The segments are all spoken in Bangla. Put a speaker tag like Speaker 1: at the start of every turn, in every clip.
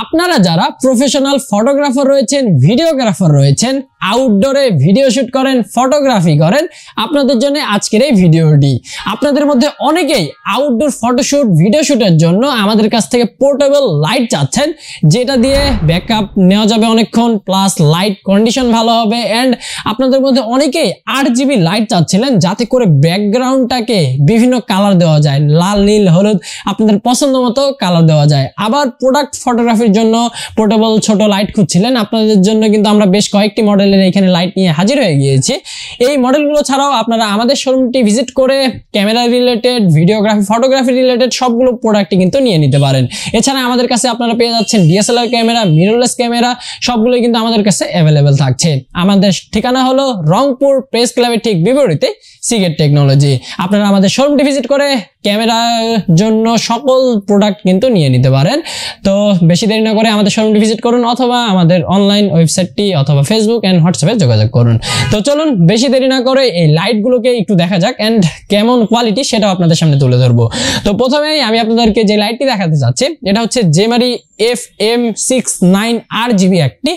Speaker 1: আপনারা যারা প্রফেশনাল ফটোগ্রাফার রয়েছেন, ভিডিওগ্রাফার রয়েছেন, আউটডোরে ভিডিও শুট করেন, ফটোগ্রাফি করেন, আপনাদের জন্য আজকের এই ভিডিওটি। আপনাদের মধ্যে অনেকেই আউটডোর ফটোশুট, ভিডিও শুটের জন্য আমাদের কাছ থেকে পোর্টেবল লাইট চাচ্ছেন, যেটা দিয়ে ব্যাকআপ নেওয়া যাবে অনেকক্ষণ, প্লাস লাইট কন্ডিশন ভালো হবে। এন্ড আপনাদের মধ্যে অনেকেই 8GB লাইট চাচ্ছিলেন, যাতে করে ব্যাকগ্রাউন্ডটাকে বিভিন্ন কালার দেওয়া যায়, লাল, নীল, হলুদ, আপনাদের পছন্দ মতো কালার দেওয়া যায়। আবার প্রোডাক্ট ফটোগ্রাফির জন্য পোর্টেবল ছোট লাইট খুঁজছিলেন, আপনাদের জন্য কিন্তু আমরা বেশ কয়েকটি মডেলের এখানে লাইট নিয়ে হাজির হয়ে গিয়েছি। এই মডেলগুলো ছাড়াও আপনারা আমাদের শোরুমটি ভিজিট করে camera related, videography, photography related সবগুলো প্রোডাক্টই কিন্তু নিয়ে নিতে পারেন। এছাড়া আমাদের কাছে আপনারা পেয়ে যাচ্ছেন ডিএসএলআর ক্যামেরা, মিররলেস ক্যামেরা, সবগুলোই কিন্তু আমাদের কাছে অ্যাভেলেবেল থাকছে। আমাদের ঠিকানা হলো রংপুর প্রেস ক্লাবের ঠিক বিপরীতে সিগেট টেকনোলজি। আপনারা আমাদের শোরুমটি ভিজিট করে ক্যামেরার জন্য সকল প্রোডাক্ট কিন্তু নিয়ে নিতে পারেন। তো বেশি দেরি না করে আমাদের শোরুমটি ভিজিট করুন, অথবা আমাদের অনলাইন ওয়েবসাইটটি অথবা ফেসবুক এন্ড হোয়াটসঅ্যাপে যোগাযোগ করুন। তো চলুন বেশি দেরি না করে এই লাইটগুলোকে একটু দেখা যাক এন্ড কেমন কোয়ালিটি সেটাও আপনাদের সামনে তুলে ধরবো। তো প্রথমেই আমি আপনাদেরকে যে লাইটটি দেখাতে চাচ্ছি, এটা হচ্ছে জেমারি FM69 RGB একটি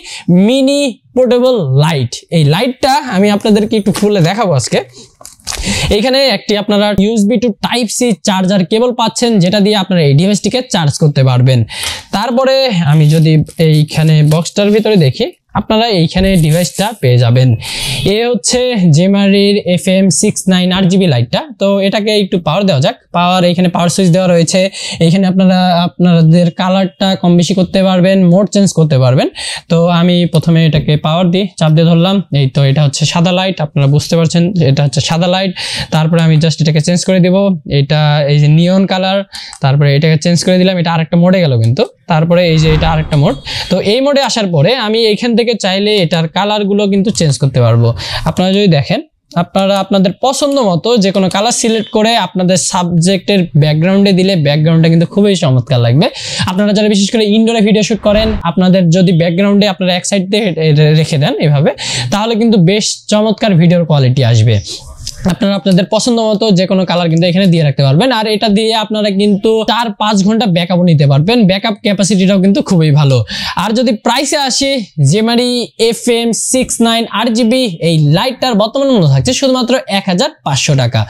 Speaker 1: মিনি পোর্টেবল লাইট। এই লাইটটা আমি আপনাদেরকে একটু খুলে দেখাবো আজকে। এইখানে একটি আপনারা USB to type C charger cable পাচ্ছেন, যেটা দিয়ে আপনারা এই ডিভাইসটিকে চার্জ করতে পারবেন। তারপরে আমি যদি এইখানে বক্সটার ভিতরে দেখি, আপনারা এইখানে ডিভাইসটা পেয়ে যাবেন। এ হচ্ছে জেমারির FM69 RGB লাইটটা। তো এটাকে একটু পাওয়ার দেওয়া যাক। পাওয়ার, এইখানে পাওয়ার সুইচ দেওয়া রয়েছে। এইখানে আপনারা আপনাদের কালারটা কম বেশি করতে পারবেন, মোড চেঞ্জ করতে পারবেন। তো আমি প্রথমে এটাকে পাওয়ার দিই, চাপ দিয়ে ধরলাম। এই তো এটা হচ্ছে সাদা লাইট, আপনারা বুঝতে পারছেন এটা হচ্ছে সাদা লাইট। তারপরে আমি জাস্ট এটাকে চেঞ্জ করে দিব, এটা এই যে নিয়ন কালার। তারপরে এটাকে চেঞ্জ করে দিলাম, এটা আরেকটা মোডে গেল কিন্তু। তারপরে এই যে এটা আরেকটা মোড। তো এই মোডে আসার পরে আমি এইখান থেকে চাইলে এটার কালারগুলো কিন্তু চেঞ্জ করতে পারবো। আপনারা যদি দেখেন, আপনারা আপনাদের পছন্দ মতো যে কোনো কালার সিলেক্ট করে আপনাদের সাবজেক্টের ব্যাকগ্রাউন্ডে দিলে ব্যাকগ্রাউন্ডটা কিন্তু খুবই চমৎকার লাগবে। আপনারা যারা বিশেষ করে ইনডোরে ভিডিও শুট করেন, আপনাদের যদি ব্যাকগ্রাউন্ডে আপনারা এক সাইড দিয়ে রেখে দেন এভাবে, তাহলে কিন্তু বেশ চমৎকার ভিডিওর কোয়ালিটি আসবে। আপনারা আপনাদের পছন্দ মতো যে কোনো কালার কিন্তু এখানে দিয়ে রাখতে পারবেন। আর এটা দিয়ে আপনারা কিন্তু 4-5 ঘন্টা ব্যাকআপও নিতে পারবেন। ব্যাকআপ ক্যাপাসিটিটাও কিন্তু খুবই ভালো। আর যদি প্রাইসে আসি, জেমারি FM69 RGB এই লাইটটার বর্তমান মূল্য থাকছে শুধুমাত্র 1500 টাকা।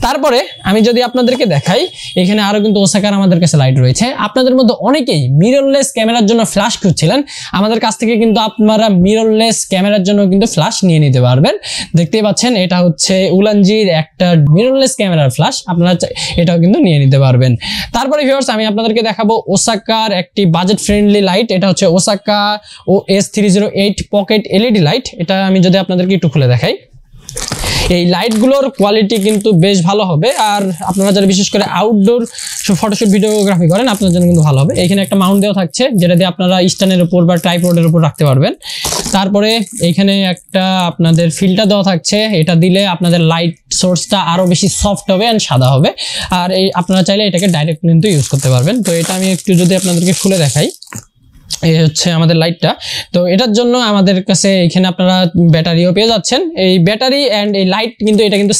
Speaker 1: তারপরে আমি যদি আপনাদেরকে দেখাই, এখানে আরো কিন্তু ওসাকার আমাদের কাছে লাইট রয়েছে। আপনাদের মধ্যে অনেকেই মিররলেস ক্যামেরার জন্য ফ্ল্যাশ খুঁজছিলেন, আমাদের কাছ থেকে কিন্তু আপনারা মিররলেস ক্যামেরার জন্য কিন্তু ফ্ল্যাশ নিয়ে নিতে পারবেন। দেখতেই পাচ্ছেন এটা হচ্ছে উলানজির একটা মিররলেস ক্যামেরার ফ্ল্যাশ, আপনারা এটাও কিন্তু নিয়ে নিতে পারবেন। তারপরে ভিউয়ার্স আমি আপনাদেরকে দেখাবো ওসাকার একটি বাজেট ফ্রেন্ডলি লাইট। এটা হচ্ছে Osaka OS308 pocket LED light. এটা আমি যদি আপনাদেরকে একটু খুলে দেখাই, এই লাইটগুলোর কোয়ালিটি কিন্তু বেশ ভালো হবে। আর আপনারা যারা বিশেষ করে আউটডোর ফটোশুট, ভিডিওগ্রাফি করেন, আপনার জন্য কিন্তু ভালো হবে। এখানে একটা মাউন্ট দেওয়া থাকছে, যেটা দিয়ে আপনারা স্ট্যান্ডের উপর বা ট্রাইপডের উপর রাখতে পারবেন। তারপরে এইখানে একটা আপনাদের ফিল্টার দেওয়া থাকছে, এটা দিলে আপনাদের লাইট সোর্সটা আরো বেশি সফট হবে এন্ড সাদা হবে। আর এই আপনারা চাইলে এটাকে ডাইরেক্ট কিন্তু ইউজ করতে পারবেন। তো এটা আমি একটু যদি আপনাদেরকে খুলে দেখাই, এই হচ্ছে আমাদের লাইটটা। তো এটার জন্য আমাদের কাছে এখানে আপনারা ব্যাটারিও পেয়ে যাচ্ছেন। এই ব্যাটারি এন্ড এই লাইট কিন্তু এটা কিন্তু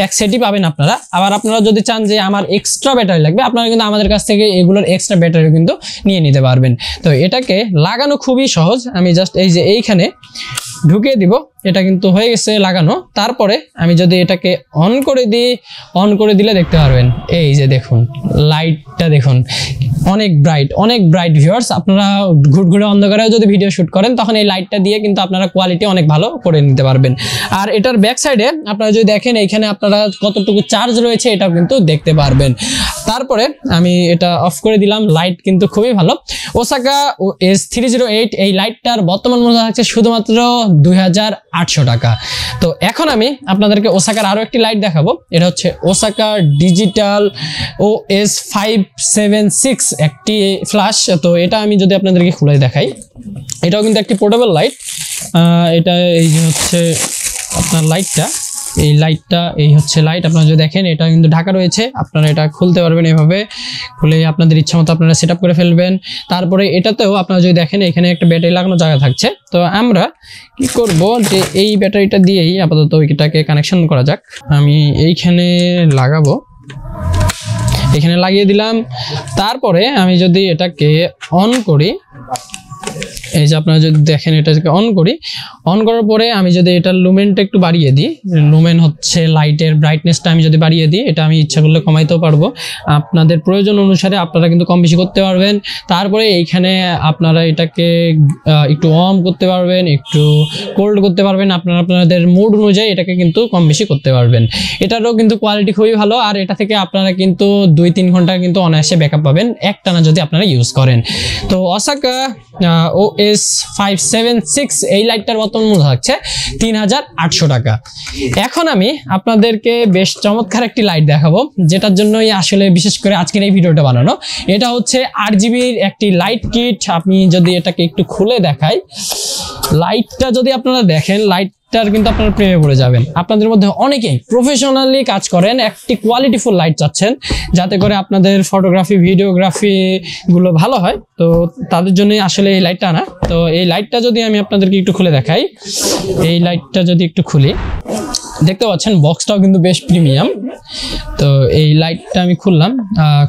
Speaker 1: এক সেটই পাবেন আপনারা। আবার আপনারা যদি চান যে আমার এক্সট্রা ব্যাটারি লাগবে, আপনারা কিন্তু আমাদের কাছ থেকে এগুলোর এক্সট্রা ব্যাটারিও কিন্তু নিয়ে নিতে পারবেন। তো এটাকে লাগানো খুবই সহজ। আমি জাস্ট এই যে এইখানে ঢুকিয়ে দিব, এটা কিন্তু হয়ে গেছে লাগানো। তারপরে আমি যদি এটাকে অন করে দিই, অন করে দিলে দেখতে পারবেন এই যে দেখুন লাইটটা দেখুন অনেক ব্রাইট ভিউয়ার্স। আপনারা ঘুরঘুরে অন্ধকারে যদি ভিডিও শুট করেন, তখন এই লাইটটা দিয়ে কিন্তু আপনারা কোয়ালিটি অনেক ভালো করে নিতে পারবেন। আর এটার ব্যাক সাইডে আপনারা যদি দেখেন, এইখানে আপনারা কতটুকু চার্জ রয়েছে এটাও কিন্তু দেখতে পারবেন। তারপরে আমি এটা অফ করে দিলাম, লাইট কিন্তু খুবই ভালো। ওসাকা OS308 এই লাইটটার বর্তমান মূল্য থাকছে শুধুমাত্র 2800 টাকা। তো এখন আমি আপনাদেরকে ওসাকার আরো একটি লাইট দেখাবো। এটা হচ্ছে ওসাকা ডিজিটাল OS576 একটি ফ্ল্যাশ। তো এটা আমি যদি আপনাদেরকে খুলে দেখাই, এটাও কিন্তু একটি পোর্টেবল লাইট। এটা এই যে হচ্ছে আপনার লাইটটা, এই লাইটটা এই হচ্ছে লাইট। আপনারা যদি দেখেন, এটা কিন্তু ঢাকা রয়েছে, আপনারা এটা খুলতে পারবেন। এভাবে খুলে আপনাদের ইচ্ছা মতো আপনারা সেট আপ করে ফেলবেন। তারপরে এটাতেও আপনারা যদি দেখেন, এখানে একটা ব্যাটারি লাগানো জায়গা থাকছে। তো আমরা কি করব, যে এই ব্যাটারিটা দিয়েই আপাতত এটাকে কানেকশন করা যাক। আমি এইখানে লাগাবো, এখানে লাগিয়ে দিলাম। তারপরে আমি যদি এটাকে অন করি, এই যে আপনারা যদি দেখেন এটাকে অন করি, অন করার পরে আমি যদি এটার লুমেনটা একটু বাড়িয়ে দিই, লুমেন হচ্ছে লাইটের ব্রাইটনেসটা আমি যদি বাড়িয়ে দিই, এটা আমি ইচ্ছা করলে কমাইতেও পারবো, আপনাদের প্রয়োজন অনুসারে আপনারা কিন্তু কম বেশি করতে পারবেন। তারপরে এইখানে আপনারা এটাকে একটু ওয়ার্ম করতে পারবেন, একটু কোল্ড করতে পারবেন, আপনারা আপনাদের মুড অনুযায়ী এটাকে কিন্তু কম বেশি করতে পারবেন। এটারও কিন্তু কোয়ালিটি খুবই ভালো, আর এটা থেকে আপনারা কিন্তু 2-3 ঘন্টা কিন্তু অনায়াসে ব্যাকআপ পাবেন একটানা যদি আপনারা ইউজ করেন। তো ওসাকা OS576 এই লাইটটার বর্তমান মূল্য থাকছে 3800 টাকা। এখন আমি আপনাদেরকে বেশ চমৎকার একটি লাইট দেখাবো, যেটার জন্যই আসলে বিশেষ করে আজকের এই ভিডিওটা বানানো। এটা হচ্ছে 8GB একটি লাইট কিট। আমি যদি এটাকে একটু খুলে দেখাই, লাইটটা যদি আপনারা দেখেন, লাইটটার কিন্তু আপনারা প্রেমে পড়ে যাবেন। আপনাদের মধ্যে অনেকেই প্রফেশনালি কাজ করেন, একটি কোয়ালিটিফুল লাইট চাচ্ছেন যাতে করে আপনাদের ফটোগ্রাফি ভিডিওগ্রাফি গুলো ভালো হয়, তো তাদের জন্য আসলে এই লাইটটা আনা। তো এই লাইটটা যদি আমি আপনাদেরকে একটু খুলে দেখাই, এই লাইটটা যদি একটু খুলি, দেখতে পাচ্ছেন বক্সটাও কিন্তু বেশ প্রিমিয়াম। তো এই লাইটটা আমি খুললাম,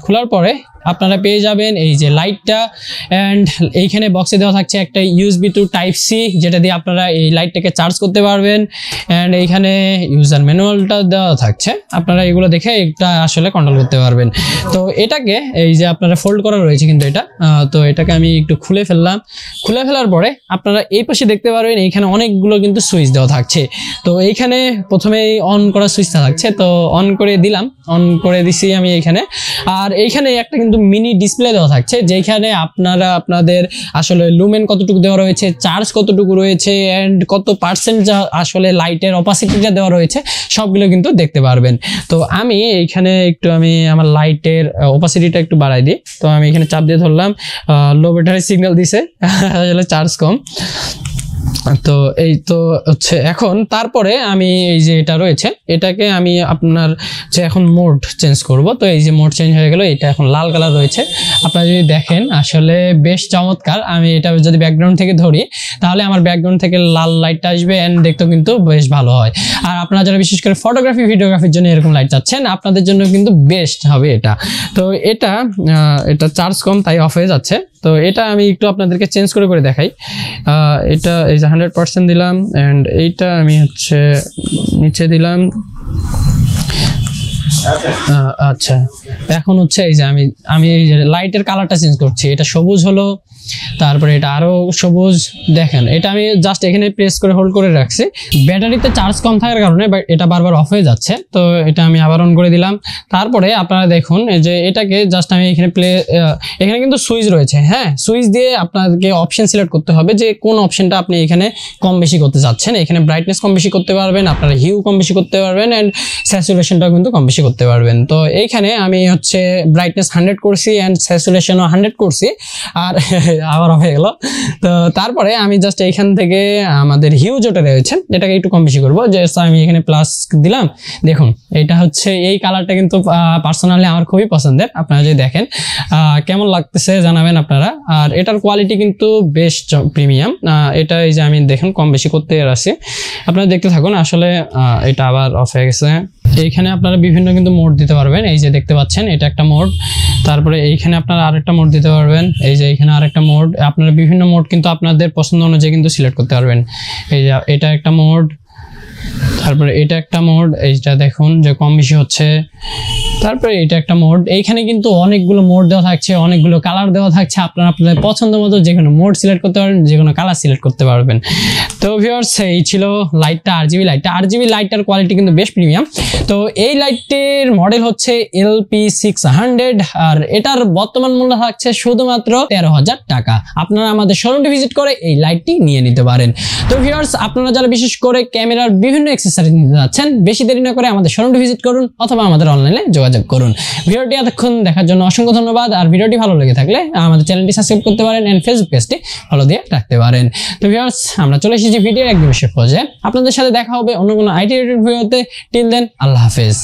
Speaker 1: খোলার পরে আপনারা পেয়ে যাবেন এই যে লাইটটা, অ্যান্ড এইখানে বক্সে দেওয়া থাকছে একটা USB to Type C, যেটা দিয়ে আপনারা এই লাইটটাকে চার্জ করতে পারবেন, অ্যান্ড এইখানে ইউজার ম্যানুয়ালটা দেওয়া থাকছে, আপনারা এগুলো দেখে এটা আসলে কন্ট্রোল করতে পারবেন। তো এটাকে এই যে আপনারা ফোল্ড করা রয়েছে কিন্তু এটা, তো এটাকে আমি একটু খুলে ফেললাম। খুলে ফেলার পরে আপনারা এই পাশে দেখতে পারবেন এইখানে অনেকগুলো কিন্তু সুইচ দেওয়া থাকছে। তো এইখানে প্রথমেই অন করা সুইচটা থাকছে, তো অন করে দিলাম, অন করে দিছি আমি এইখানে। আর এইখানে একটা কিন্তু মিনি ডিসপ্লে দেওয়া থাকছে, যেখানে আপনারা আপনাদের আসলে লুমেন কতটুকু দেওয়া রয়েছে, চার্জ কতটুকু রয়েছে, এন্ড কত পার্সেন্ট আসলে লাইটের অপাসিটিটা দেওয়া রয়েছে, সবগুলো কিন্তু দেখতে পারবেন। তো আমি এইখানে একটু আমার লাইটের অপাসিটিটা একটু বাড়াই দিই। তো আমি এখানে চাপ দিয়ে ধরলাম, লো ব্যাটারি সিগন্যাল দিছে, আসলে চার্জ কম। তো এই তো হচ্ছে এখন, তারপরে আমি এই যে এটা রয়েছে, এটাকে আমি আপনার যে এখন মোড চেঞ্জ করব। তো এই যে মোড চেঞ্জ হয়ে গেল, এটা এখন লাল কালার রয়েছে। আপনারা যদি দেখেন আসলে বেশ চমৎকার। আমি এটা যদি ব্যাকগ্রাউন্ড থেকে ধরি, তাহলে আমার ব্যাকগ্রাউন্ড থেকে লাল লাইটটা আসবে, এন্ড দেখতেও কিন্তু বেশ ভালো হয়। আর আপনারা যারা বিশেষ করে ফটোগ্রাফি ভিডিওগ্রাফির জন্য এরকম লাইট চাচ্ছেন, আপনাদের জন্য কিন্তু বেস্ট হবে এটা। তো এটা চার্জ কম, তাই অফ হয়ে যাচ্ছে। তো এটা আমি একটু আপনাদেরকে চেঞ্জ করে দেখাই। এটা এই যে 100% দিলাম, এন্ড এইটা আমি হচ্ছে নিচে দিলাম। আচ্ছা, এখন হচ্ছে এই যে আমি এই যে লাইটের কালারটা চেঞ্জ করছি, এটা সবুজ হলো, তারপরে এটা আরো সবুজ। দেখেন এটা আমি জাস্ট এখানে প্রেস করে হোল্ড করে রাখছি, ব্যাটারিতে চার্জ কম থাকার কারণে এটা বারবার অফ হয়ে যাচ্ছে। তো এটা আমি আবার অন করে দিলাম। তারপরে আপনারা দেখুন যে এটাকে জাস্ট আমি এখানে এখানে কিন্তু সুইচ রয়েছে, হ্যাঁ, সুইচ দিয়ে আপনাদেরকে অপশন সিলেক্ট করতে হবে যে কোন অপশনটা আপনি এখানে কম বেশি করতে চাচ্ছেন। এখানে ব্রাইটনেস কম বেশি করতে পারবেন, আপনারা হিউ কম বেশি করতে পারবেন, এন্ড স্যাচুরেশনটাও কিন্তু কম বেশি করতে পারবেন। তো এইখানে আমি হচ্ছে ব্রাইটনেস 100 করছি, এন্ড স্যাচুরেশনও 100 করছি, আর আবার হয়ে গেল। তো তারপরে আমি জাস্ট এইখান থেকে আমাদের হিউ যেটা রয়েছে এটাকে একটু কম বেশি করবো, যে আমি এখানে প্লাস দিলাম। দেখুন এটা হচ্ছে এই কালারটা কিন্তু পার্সোনালি আমার খুবই পছন্দের। আপনারা যদি দেখেন কেমন লাগতেছে জানাবেন আপনারা। আর এটার কোয়ালিটি কিন্তু বেশ প্রিমিয়াম। এটা এই যে আমি দেখেন কম বেশি করতে আসি, আপনারা দেখতে থাকুন। আসলে এটা আবার অফ হয়ে গেছে। এইখানে আপনারা বিভিন্ন কিন্তু মোড দিতে পারবেন, এই যে দেখতে পাচ্ছেন এটা একটা মোড। তারপরে এইখানে আপনারা আরেকটা মোড দিতে পারবেন, এই যে এখানে আরেকটা মোড। আপনারা বিভিন্ন মোড কিন্তু আপনাদের পছন্দ অনুযায়ী কিন্তু সিলেক্ট করতে পারবেন। এই যে এটা একটা মোড, তারপরে এটা একটা মোড, এইটা দেখুন যে কম বেশি হচ্ছে। তারপরে এটা একটা মোড। এইখানে কিন্তু অনেকগুলো মোড দেওয়া থাকছে, অনেকগুলো কালার দেওয়া থাকছে। আপনারা আপনাদের পছন্দ মতো যে কোনো মোড সিলেক্ট করতে পারবেন, যে কোনো কালার সিলেক্ট করতে পারবেন। তো ভিউয়ার্স, এই ছিল লাইটটা, RGB লাইটটা। RGB লাইটটার কোয়ালিটি কিন্তু বেশ প্রিমিয়াম। তো এই লাইটটির মডেল হচ্ছে LP600, আর এটার বর্তমান মূল্য থাকছে শুধুমাত্র 13,000 টাকা। আপনারা আমাদের শোরুমটি ভিজিট করে এই লাইটটি নিয়ে নিতে পারেন। তো ভিউয়ার্স, আপনারা যারা বিশেষ করে ক্যামেরার বিভিন্ন অ্যাক্সেসরিজ নিতে যাচ্ছেন, বেশি দেরি না করে আমাদের শোরুমটি ভিজিট করুন অথবা আমাদের অনলাইনে যোগাযোগ করুন। ভিডিওটি এতক্ষণ দেখার জন্য অসংখ্য ধন্যবাদ। আর ভিডিওটি ভালো লেগে থাকলে আমাদের চ্যানেলটি সাবস্ক্রাইব করতে পারেন, এন্ড ফেসবুক পেজটি ফলো দিয়ে রাখতে পারেন। তো ভিউয়ার্স, আমরা চলে এসেছি ভিডিওর একদম শেষ পর্যায়ে। আপনাদের সাথে দেখা হবে অন্য কোনো আইটি রিলেটেড ভিডিওতে। টিল দেন, আল্লাহ হাফেজ।